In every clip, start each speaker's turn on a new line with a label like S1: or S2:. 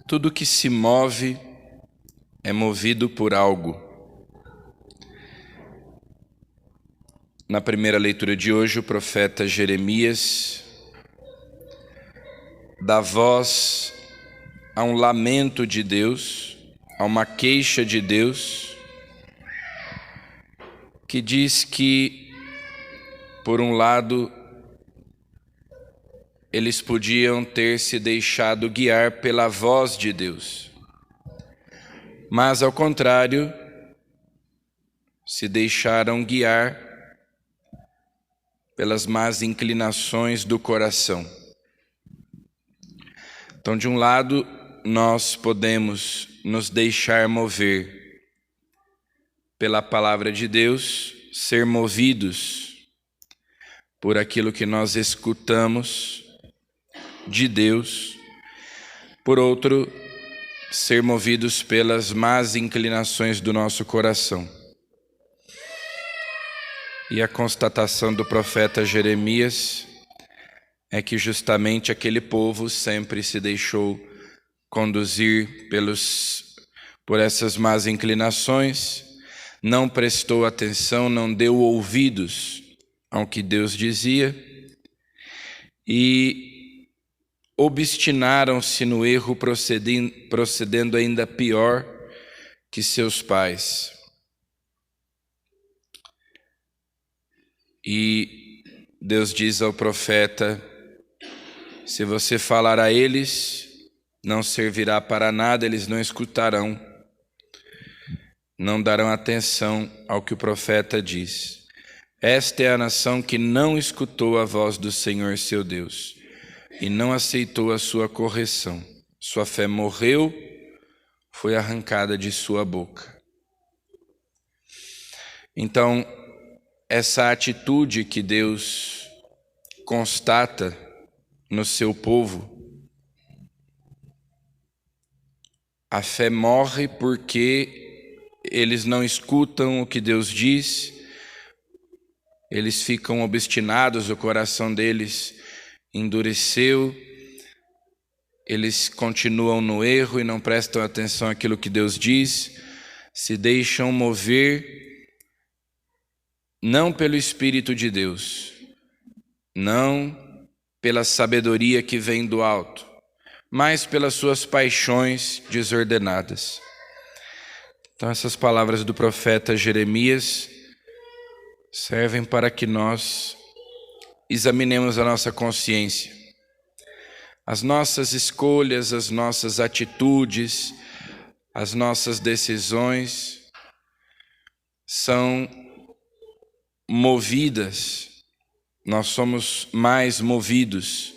S1: Tudo que se move é movido por algo. Na primeira leitura de hoje, o profeta Jeremias dá voz a um lamento de Deus, a uma queixa de Deus, que diz que, por um lado, eles podiam ter se deixado guiar pela voz de Deus, mas, ao contrário, se deixaram guiar pelas más inclinações do coração. Então, de um lado, nós podemos nos deixar mover pela palavra de Deus, ser movidos por aquilo que nós escutamos de Deus. Por outro, ser movidos pelas más inclinações do nosso coração. E a constatação do profeta Jeremias é que justamente aquele povo sempre se deixou conduzir por essas más inclinações, não prestou atenção, não deu ouvidos ao que Deus dizia e obstinaram-se no erro, procedendo ainda pior que seus pais. E Deus diz ao profeta: se você falar a eles, não servirá para nada, eles não escutarão, não darão atenção ao que o profeta diz. Esta é a nação que não escutou a voz do Senhor seu Deus e não aceitou a sua correção. Sua fé morreu, foi arrancada de sua boca. Então, essa atitude que Deus constata no seu povo, a fé morre porque eles não escutam o que Deus diz, eles ficam obstinados, o coração deles endureceu, eles continuam no erro e não prestam atenção àquilo que Deus diz, se deixam mover não pelo Espírito de Deus, não pela sabedoria que vem do alto, mas pelas suas paixões desordenadas. Então, essas palavras do profeta Jeremias servem para que nós examinemos a nossa consciência. As nossas escolhas, as nossas atitudes, as nossas decisões são movidas, nós somos mais movidos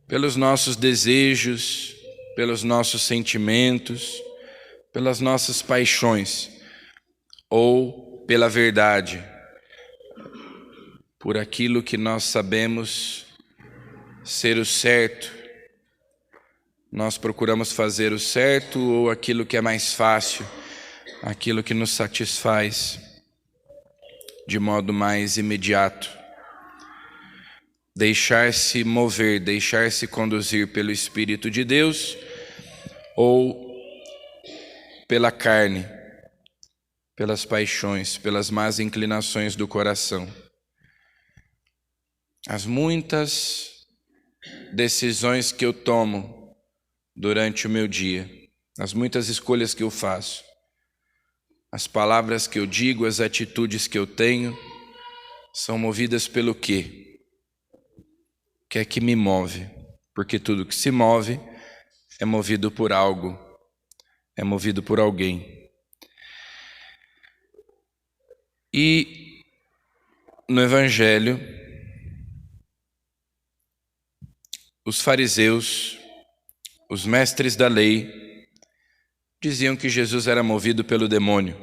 S1: pelos nossos desejos, pelos nossos sentimentos, pelas nossas paixões, ou pela verdade, por aquilo que nós sabemos ser o certo. Nós procuramos fazer o certo ou aquilo que é mais fácil, aquilo que nos satisfaz de modo mais imediato. Deixar-se mover, deixar-se conduzir pelo Espírito de Deus ou pela carne, pelas paixões, pelas más inclinações do coração. As muitas decisões que eu tomo durante o meu dia, as muitas escolhas que eu faço, as palavras que eu digo, as atitudes que eu tenho, são movidas pelo quê? O que é que me move? Porque tudo que se move é movido por algo, é movido por alguém. E no Evangelho, os fariseus, os mestres da lei, diziam que Jesus era movido pelo demônio,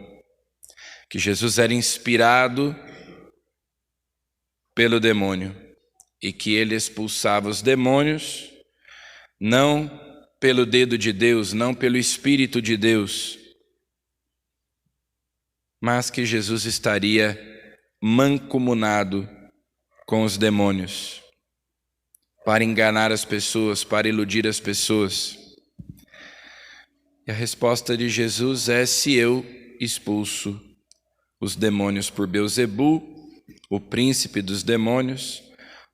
S1: que Jesus era inspirado pelo demônio e que ele expulsava os demônios não pelo dedo de Deus, não pelo Espírito de Deus, mas que Jesus estaria mancomunado com os demônios para enganar as pessoas, para iludir as pessoas. E a resposta de Jesus é: se eu expulso os demônios por Beelzebu, o príncipe dos demônios,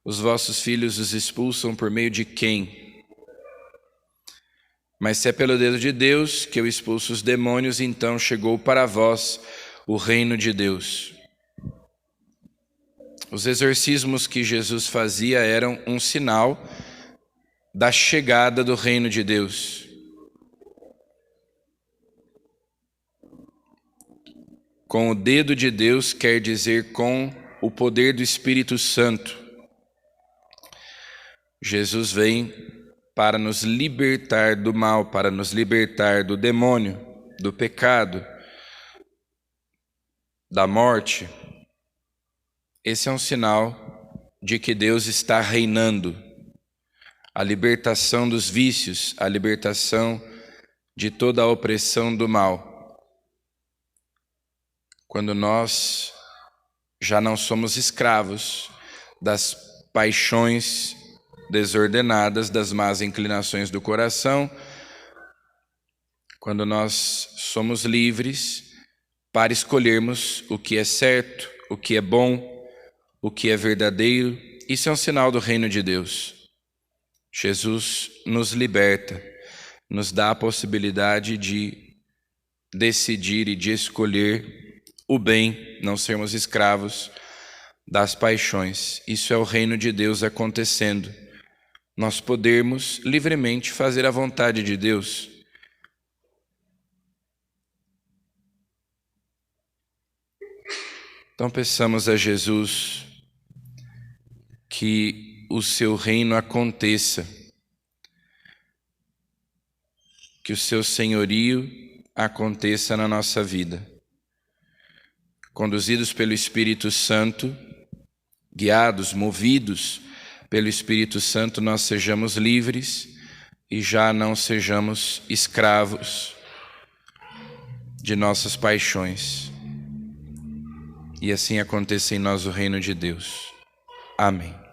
S1: os vossos filhos os expulsam por meio de quem? Mas se é pelo dedo de Deus que eu expulso os demônios, então chegou para vós o reino de Deus. Os exorcismos que Jesus fazia eram um sinal da chegada do reino de Deus. Com o dedo de Deus quer dizer com o poder do Espírito Santo. Jesus vem para nos libertar do mal, para nos libertar do demônio, do pecado, da morte. Esse é um sinal de que Deus está reinando. A libertação dos vícios, a libertação de toda a opressão do mal. Quando nós já não somos escravos das paixões desordenadas, das más inclinações do coração, quando nós somos livres para escolhermos o que é certo, o que é bom, o que é verdadeiro, isso é um sinal do reino de Deus. Jesus nos liberta, nos dá a possibilidade de decidir e de escolher o bem, não sermos escravos das paixões. Isso é o reino de Deus acontecendo. Nós podemos livremente fazer a vontade de Deus. Então peçamos a Jesus que o seu reino aconteça, que o seu senhorio aconteça na nossa vida. Conduzidos pelo Espírito Santo, guiados, movidos pelo Espírito Santo, nós sejamos livres e já não sejamos escravos de nossas paixões. E assim aconteça em nós o reino de Deus. Amém.